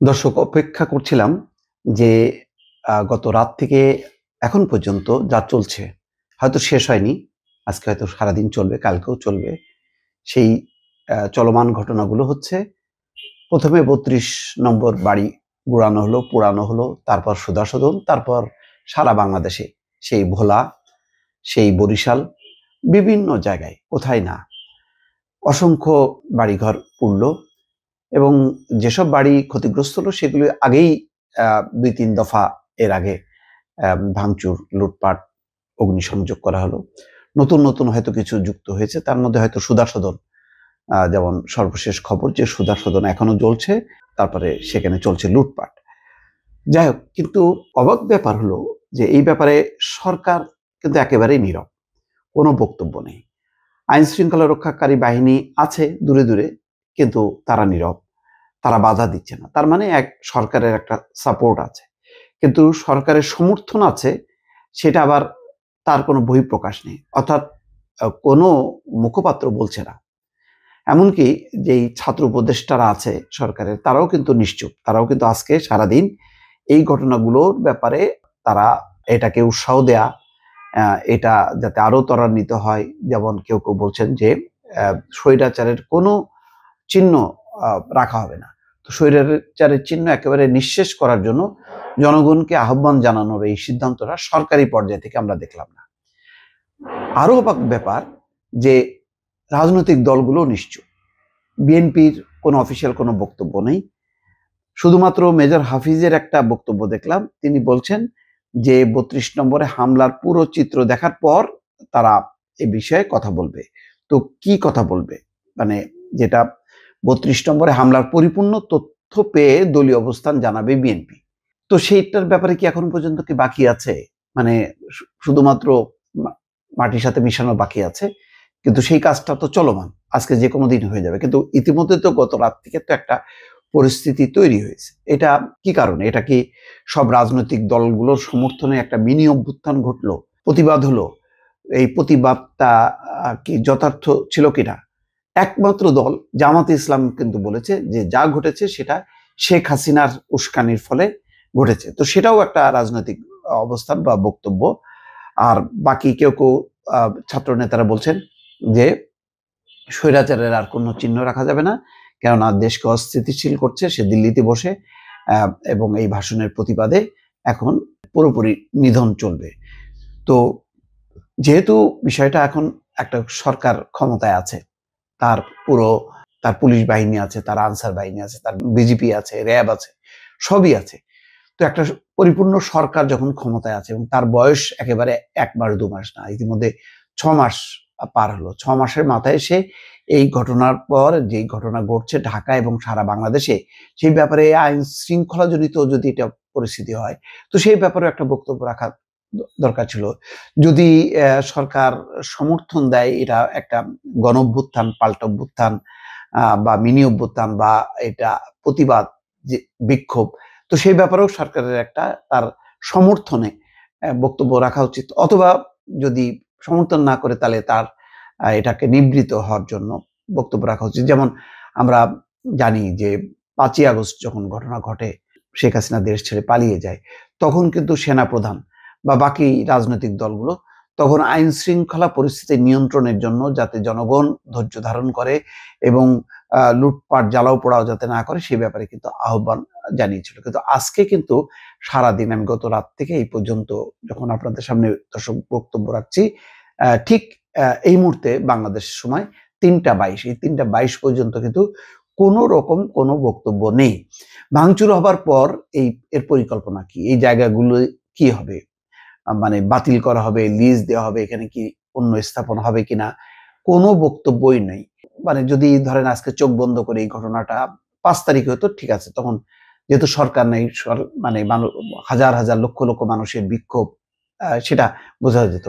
দর্শক অপেক্ষা করছিলাম যে গত রাত থেকে এখন পর্যন্ত যা চলছে হয়তো শেষ হয়নি। আজকে হয়তো সারাদিন চলবে, কালকেও চলবে। সেই চলমান ঘটনাগুলো হচ্ছে ১ম এ ৩২ নম্বর বাড়ি গুড়ানো হলো, পোড়ানো হলো, তারপর সুধাসদন, তারপর সারা বাংলাদেশে সেই ভোলা, সেই বরিশাল, বিভিন্ন জায়গায় কোথায় না অসংখ্য বাড়িঘর পুড়ল। এবং যেসব বাড়ি ক্ষতিগ্রস্ত হলো সেগুলো আগেই ২-৩ দফা এর আগে ভাঙচুর, লুটপাট, অগ্নিসংযোগ করা হলো। নতুন, নতুন হয়তো কিছু যুক্ত হয়েছে। তার মধ্যে হয়তো সুধাসদন, যেমন সর্বশেষ খবর যে সুধাসদন এখনো জ্বলছে, তারপরে সেখানে চলছে লুটপাট। যাই হোক, কিন্তু অবাক ব্যাপার হলো যে এই ব্যাপারে সরকার কিন্তু একেবারেই নীরব। কোনো বক্তব্য নেই। আইন শৃঙ্খলা রক্ষাকারী বাহিনী আছে দূরে, দূরে, কিন্তু তারা নীরব। তারা বাধা দিচ্ছে না। তার মানে সরকারের একটা সাপোর্ট আছে। কিন্তু সরকারের সমর্থন আছে, সেটা আবার তার কোনো বহিঃপ্রকাশ নেই। অর্থাৎ কোনো মুখপাত্র বলছে না। এমনকি যেই ছাত্র উপদেষ্টারা আছে সরকারের, তারাও কিন্তু নিশ্চুপ। তারাও কিন্তু আজকে সারাদিন এই ঘটনাগুলোর ব্যাপারে তারা এটাকে উৎসাহ দেয়া, এটা যাতে আরো ত্বরান্বিত হয়। যেমন কেউ, কেউ বলছেন যে স্বৈরাচারের কোনো চিহ্ন রাখা হবে না। তো স্বৈরাচারের চিহ্ন একেবারে নিঃশেষ করার জন্য জনগণকে আহ্বান জানানোর এই সিদ্ধান্তটা সরকারি পর্যায় থেকে আমরা দেখলাম না। আরো অবাক ব্যাপার যে রাজনৈতিক দলগুলো নিশ্চুপ। বিএনপির কোনো অফিসিয়াল কোনো বক্তব্য নেই। শুধুমাত্র মেজর হাফিজের একটা বক্তব্য দেখলাম। তিনি বলছেন যে ৩২ নম্বরে হামলার পুরো চিত্র দেখার পর তারা এ বিষয়ে কথা বলবে। তো কি কথা বলবে? মানে যেটা ৩২ নম্বরে হামলার পরিপূর্ণ তথ্য পেয়ে দলীয় অবস্থান জানাবে বিএনপি। তো সেইটার ব্যাপারে কি এখন পর্যন্ত কি বাকি আছে? মানে শুধুমাত্র মা মাটির সাথে মিশানো বাকি আছে। কিন্তু সেই কাজটা তো চলমান। আজকে যেকোনো দিন হয়ে যাবে। কিন্তু ইতিমধ্যে তো গত রাত থেকে তো একটা পরিস্থিতি তৈরি হয়েছে। এটা কি কারণে? এটা কি সব রাজনৈতিক দলগুলোর সমর্থনে একটা মিনি অভ্যুত্থান ঘটলো? প্রতিবাদ হলো? এই প্রতিবাদটা কি যথার্থ ছিল কিনা? একমাত্র দল জামাতে ইসলাম কিন্তু বলেছে যে যা ঘটেছে সেটা শেখ হাসিনার উস্কানির ফলে ঘটেছে। তো সেটাও একটা রাজনৈতিক অবস্থান বা বক্তব্য। আর বাকি কেউ, কেউ ছাত্র নেতারা বলছেন যে স্বৈরাচারের আর কোনো চিহ্ন রাখা যাবে না। কেননা দেশকে অস্থিতিশীল করছে সে দিল্লিতে বসে, এবং এই ভাষণের প্রতিবাদে এখন পুরোপুরি নিধন চলবে। তো যেহেতু বিষয়টা এখন একটা সরকার ক্ষমতায় আছে, তার পুরো তার পুলিশ বাহিনী আছে, তার আনসার বাহিনী আছে, তার বিজিপি আছে, র্যাব আছে, সবই আছে। তো একটা পরিপূর্ণ সরকার যখন ক্ষমতায় আছে এবং তার বয়স একেবারে ১ মাস ২ মাস না, ইতিমধ্যে ৬ মাস পার হলো। ৬ মাসের মাথায় এসে এই ঘটনার পর যেই ঘটনা ঘটছে ঢাকা এবং সারা বাংলাদেশে, সেই ব্যাপারে আইন শৃঙ্খলা জনিত যদি এটা পরিস্থিতি হয়, তো সেই ব্যাপারেও একটা বক্তব্য রাখা দরকার ছিল। যদি সরকার সমর্থন দেয়, এটা একটা গণঅভ্যুত্থান, পাল্টা অভ্যুত্থান, বা মিনি অভ্যুত্থান, বা এটা প্রতিবাদ, যে বিক্ষোভ, তো সেই ব্যাপারেও সরকারের একটা তার সমর্থনে বক্তব্য রাখা উচিত। অথবা যদি সমর্থন না করে তাহলে তার এটাকে নিবৃত হওয়ার জন্য বক্তব্য রাখা উচিত। যেমন আমরা জানি যে ৫ই আগস্ট যখন ঘটনা ঘটে, শেখ হাসিনা দেশ ছেড়ে পালিয়ে যায়, তখন কিন্তু সেনাপ্রধান বা বাকি রাজনৈতিক দলগুলো তখন আইন শৃঙ্খলা পরিস্থিতি নিয়ন্ত্রণের জন্য যাতে জনগণ ধৈর্য ধারণ করে এবং লুটপাট জ্বালাও পোড়াও যাতে না করে সে ব্যাপারে কিন্তু আহ্বান জানিয়েছিল। কিন্তু আজকে কিন্তু সারাদিন আমি গত রাত থেকে এই পর্যন্ত যখন আপনাদের সামনে দর্শক বক্তব্য রাখছি, ঠিক এই মুহূর্তে বাংলাদেশ সময় ৩টা ২২, এই ৩টা ২২ পর্যন্ত কিন্তু কোনো রকম কোনো বক্তব্য নেই। ভাঙচুর হবার পর এর পরিকল্পনা কি? এই জায়গাগুলো কি হবে? মানে বাতিল করা হবে, লিজ দেওয়া হবে, এখানে কি অন্য স্থাপন হবে কিনা? কোনো বক্তব্যই নেই। মানে যদি ধরেন আজকে চোখ বন্ধ করে এই ঘটনাটা ৫ তারিখে হতো, ঠিক আছে। তখন যেহেতু সরকার নেই, মানে হাজার, হাজার লক্ষ, লক্ষ মানুষের বিক্ষোভ, সেটা বোঝা যেত।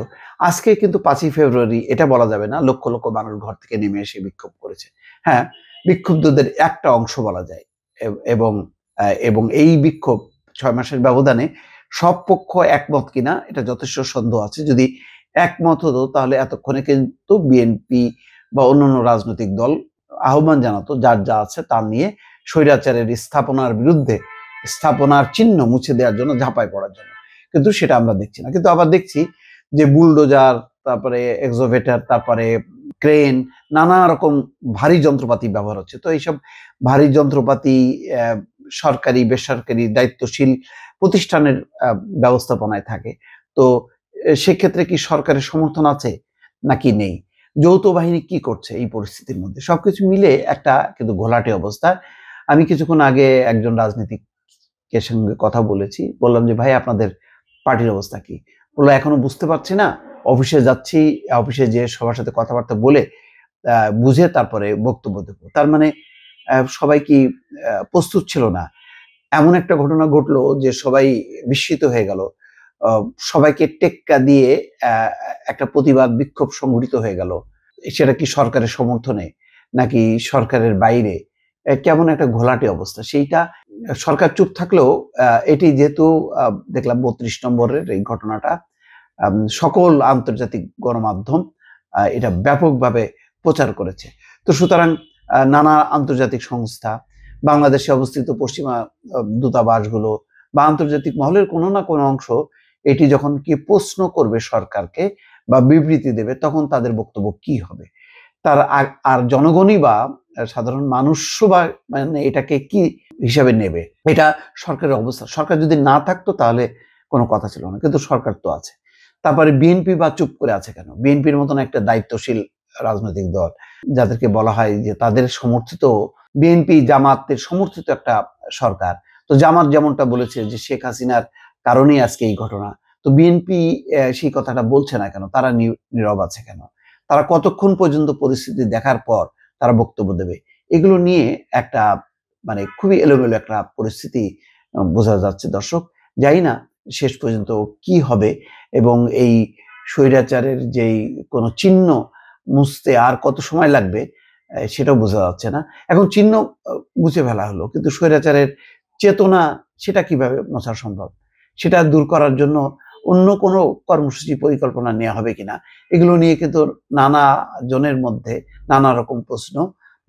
আজকে কিন্তু ৫ই ফেব্রুয়ারি, এটা বলা যাবে না লক্ষ, লক্ষ মানুষ ঘর থেকে নেমে এসে বিক্ষোভ করেছে। হ্যাঁ, বিক্ষুব্ধদের একটা অংশ বলা যায়। এবং এবং এই বিক্ষোভ ৬ মাসের ব্যবধানে সব পক্ষ একমত কিনা এটা যথেষ্ট সন্দেহ আছে। যদি একমত হতো তাহলে এতক্ষণে কিন্তু বিএনপি বা অন্যান্য রাজনৈতিক দল আহ্বান জানাতো যার যা আছে তা নিয়ে স্বৈরাচারের স্থাপনার বিরুদ্ধে স্থাপনার চিহ্ন মুছে দেওয়ার জন্য ঝাঁপায় পড়ার জন্য, কিন্তু সেটা আমরা দেখছি না। কিন্তু আবার দেখছি যে বুলডোজার, তারপরে এক্সোভেটার, তারপরে ক্রেন, নানা রকম ভারী যন্ত্রপাতি ব্যবহার হচ্ছে। তো এইসব ভারী যন্ত্রপাতি সরকারি বেসরকারি দায়িত্বশীল প্রতিষ্ঠানের ব্যবস্থাপনায় থাকে। তো সেক্ষেত্রে কি সরকারের সমর্থন আছে নাকি নেই? যৌথ বাহিনী কি করছে এই পরিস্থিতির মধ্যে? সবকিছু মিলে একটা কিন্তু ঘোলাটে অবস্থা। আমি কিছুক্ষণ আগে একজন রাজনীতিকের সঙ্গে কথা বলেছি। বললাম যে, "ভাই, আপনাদের পার্টির অবস্থা কি?" বলল, "এখনো বুঝতে পারছি না। অফিসে যাচ্ছি, অফিসে যেয়ে সবার সাথে কথাবার্তা বলে বুঝে তারপরে বক্তব্য দেব।" তার মানে সবাই কি প্রস্তুত ছিল না? এমন একটা ঘটনা ঘটলো যে সবাই বিস্মিত হয়ে গেল। আ সবাইকে টেক্কা দিয়ে একটা প্রতিবাদ বিক্ষোভ সংঘটিত হয়ে গেল। সেটা কি সরকারের সমর্থনে নাকি সরকারের বাইরে? কেমন একটা ঘোলাটে অবস্থা। সেইটা সরকার চুপ থাকলেও এটি যেহেতু দেখলাম ৩২ নম্বরের এই ঘটনাটা সকল আন্তর্জাতিক গণমাধ্যম এটা ব্যাপকভাবে প্রচার করেছে। তো সুতরাং নানা আন্তর্জাতিক সংস্থা, বাংলাদেশে অবস্থিত পশ্চিমা দূতাবাসগুলো বা আন্তর্জাতিক মহলের কোনো না কোনো অংশ এটি যখন কি প্রশ্ন করবে সরকারকে বা বিবৃতি দেবে, তখন তাদের বক্তব্য কি হবে? তার আর জনগণই বা সাধারণ মানুষও বা মানে এটাকে কি হিসাবে নেবে? এটা সরকারের অবস্থা। সরকার যদি না থাকতো তাহলে কোনো কথা ছিল না। কিন্তু সরকার তো আছে। তারপরে বিএনপি বা চুপ করে আছে কেন? বিএনপির মতন একটা দায়িত্বশীল রাজনৈতিক দল, যাদেরকে বলা হয় যে তাদের সমর্থিত, বিএনপি জামাতের সমর্থিত একটা সরকার। তো জামাত যেমনটা বলেছে যে শেখ হাসিনার কারণেই আজকে এই ঘটনা। তো বিএনপি সেই কথাটা বলছে না কেন? তারা নীরব আছে কেন? তারা কতক্ষণ পর্যন্ত পরিস্থিতি দেখার পর তারা বক্তব্য দেবে? এগুলো নিয়ে একটা মানে খুবই এলোমেলো একটা পরিস্থিতি বোঝা যাচ্ছে দর্শক। জানি না শেষ পর্যন্ত কি হবে এবং এই স্বৈরাচারের যেই কোনো চিহ্ন মুছতে আর কত সময় লাগবে সেটাও বোঝা যাচ্ছে না। এখন চিহ্ন মুছে ফেলা হলো, কিন্তু স্বৈরাচারের চেতনা সেটা কিভাবে মোছা সম্ভব? সেটা দূর করার জন্য অন্য কোনো কর্মসূচি পরিকল্পনা নেওয়া হবে কিনা? এগুলো নিয়ে কিন্তু নানা জনের মধ্যে নানা রকম প্রশ্ন,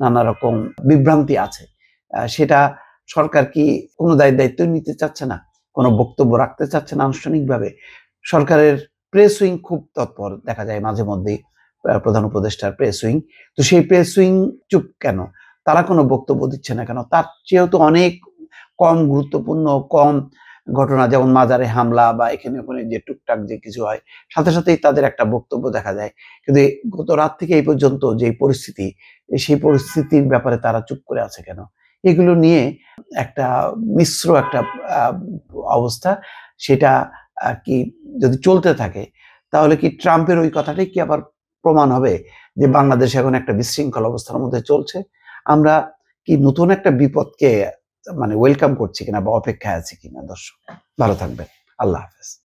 নানা রকম বিভ্রান্তি আছে। সেটা সরকার কি কোনো দায়িত্ব নিতে চাচ্ছে না? কোনো বক্তব্য রাখতে চাচ্ছে না আনুষ্ঠানিকভাবে? সরকারের প্রেস উইং খুব তৎপর দেখা যায় মাঝে মধ্যেই, প্রধান উপদেষ্টার প্রেস উইং। তো সেই প্রেস উইং চুপ কেন? তারা কোনো বক্তব্য দিচ্ছে না কেন? তার চেয়েও তো অনেক কম গুরুত্বপূর্ণ, কম ঘটনা, যেমন মাজারে হামলা বা এখানে ওখানে যে টুকটাক যে কিছু হয়, সাথে সাথেই তাদের একটা বক্তব্য দেখা যায়। কিন্তু গত রাত থেকে এই পর্যন্ত যে পরিস্থিতি, সেই পরিস্থিতির ব্যাপারে তারা চুপ করে আছে কেন? এগুলো নিয়ে একটা মিশ্র একটা আ অবস্থা। সেটা কি যদি চলতে থাকে, তাহলে কি ট্রাম্পের ওই কথাটাই কি আবার প্রমাণ হবে যে বাংলাদেশ এখন একটা বিশৃঙ্খল অবস্থার মধ্যে চলছে? আমরা কি নতুন একটা বিপদকে মানে ওয়েলকাম করছি কিনা বা অপেক্ষায় আছি কিনা দর্শক? ভালো থাকবেন। আল্লাহ হাফেজ।